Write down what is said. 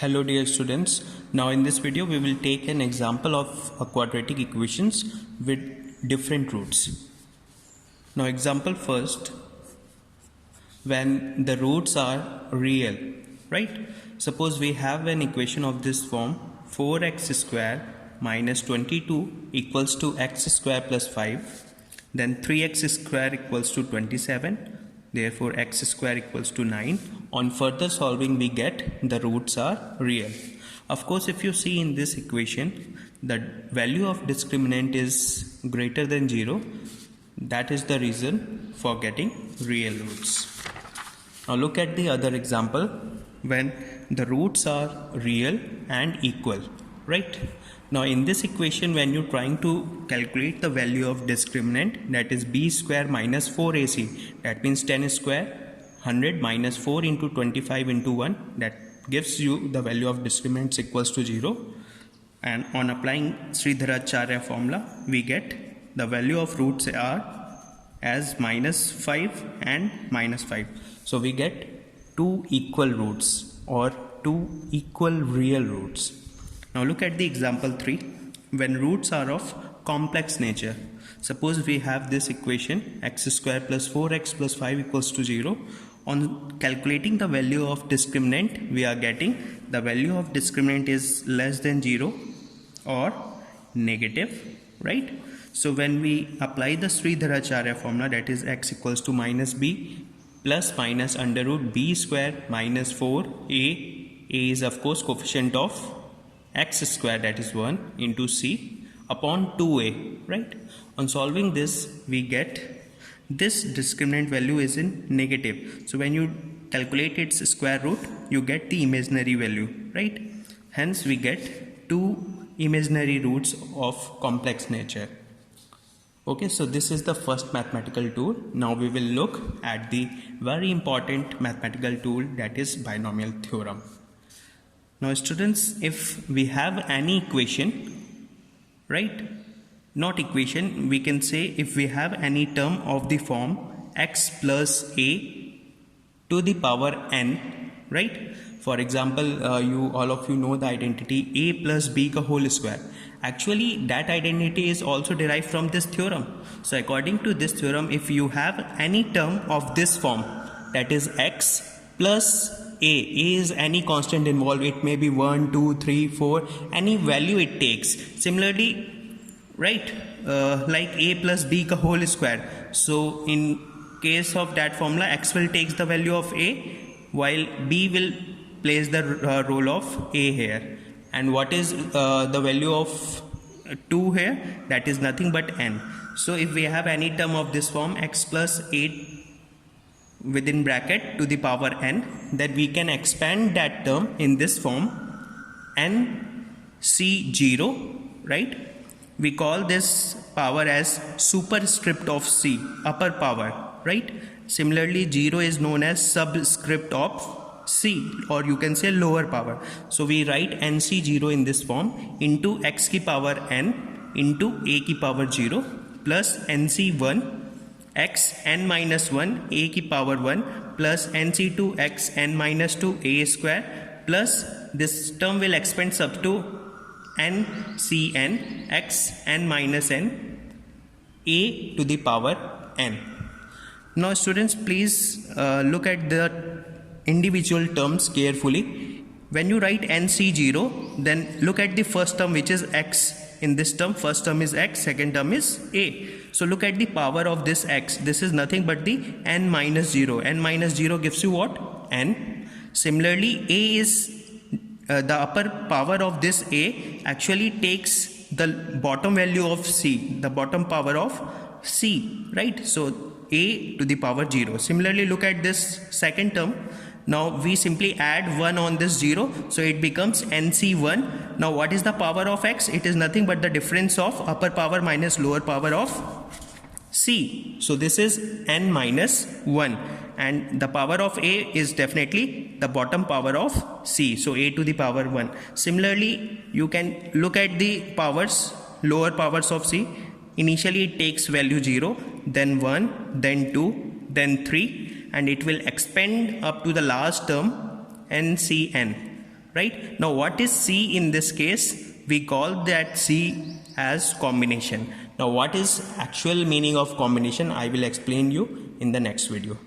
Hello dear students, now in this video we will take an example of a quadratic equations with different roots. Now example first, when the roots are real, right? Suppose we have an equation of this form, 4x square minus 22 equals to x square plus 5, then 3x square equals to 27, therefore x square equals to 9. On further solving we get the roots are real. Of course, if you see in this equation the value of discriminant is greater than 0, that is the reason for getting real roots. Now look at the other example when the roots are real and equal, right? Now in this equation, when you're trying to calculate the value of discriminant, that is b square minus 4ac, that means 10 square 100 minus 4 into 25 into 1, that gives you the value of discriminant equals to 0. And on applying Sridharacharya formula, we get the value of roots are as minus 5 and minus 5. So we get two equal roots or two equal real roots. Now look at the example 3. When roots are of complex nature, suppose we have this equation x square plus 4x plus 5 equals to 0. On calculating the value of discriminant, we are getting the value of discriminant is less than 0 or negative, right? So when we apply the Sridharacharya formula, that is x equals to minus b plus minus under root b square minus 4a is of course coefficient of x square, that is 1 into c upon 2a, right? On solving this, we get this discriminant value is in negative. So when you calculate its square root, you get the imaginary value, right? Hence we get two imaginary roots of complex nature. Okay, so this is the first mathematical tool. Now we will look at the very important mathematical tool, that is binomial theorem. Now students, if we have any equation, right? Not equation, we can say if we have any term of the form x plus a to the power n, right? For example, all of you know the identity a plus b ka whole square. Actually, that identity is also derived from this theorem. So according to this theorem, if you have any term of this form, that is x plus a is any constant involved, it may be 1, 2, 3, 4, any value it takes. Similarly, right, like a plus b ka whole square. So in case of that formula, x will take the value of a while b will place the role of a here. And what is the value of 2 here? That is nothing but n. So if we have any term of this form x plus 8 within bracket to the power n, then we can expand that term in this form n c0, right? We call this power as superscript of c, upper power, right? Similarly, 0 is known as subscript of c, or you can say lower power. So we write nc0 in this form into x ki power n into a ki power 0 plus nc1 x n minus 1 a ki power 1 plus nc2 x n minus 2 a square plus this term will expand up to n cn x n minus n a to the power n. Now students, please look at the individual terms carefully. When you write nc0, then look at the first term, which is x. In this term, first term is x, second term is a. So look at the power of this x. This is nothing but the n minus 0. N minus 0 gives you what? N. Similarly, a is the upper power of this a actually takes the bottom value of c, the bottom power of c, right? So a to the power 0. Similarly, look at this second term. Now we simply add 1 on this 0, so it becomes nc1. Now what is the power of x? It is nothing but the difference of upper power minus lower power of c. So this is n minus 1, and the power of a is definitely the bottom power of c, so a to the power 1. Similarly, you can look at the powers, lower powers of c. Initially it takes value 0, then 1, then 2, then 3, and it will expand up to the last term ncn. right? Now what is C in this case? We call that C as combination. Now what is actual meaning of combination? I will explain you in the next video.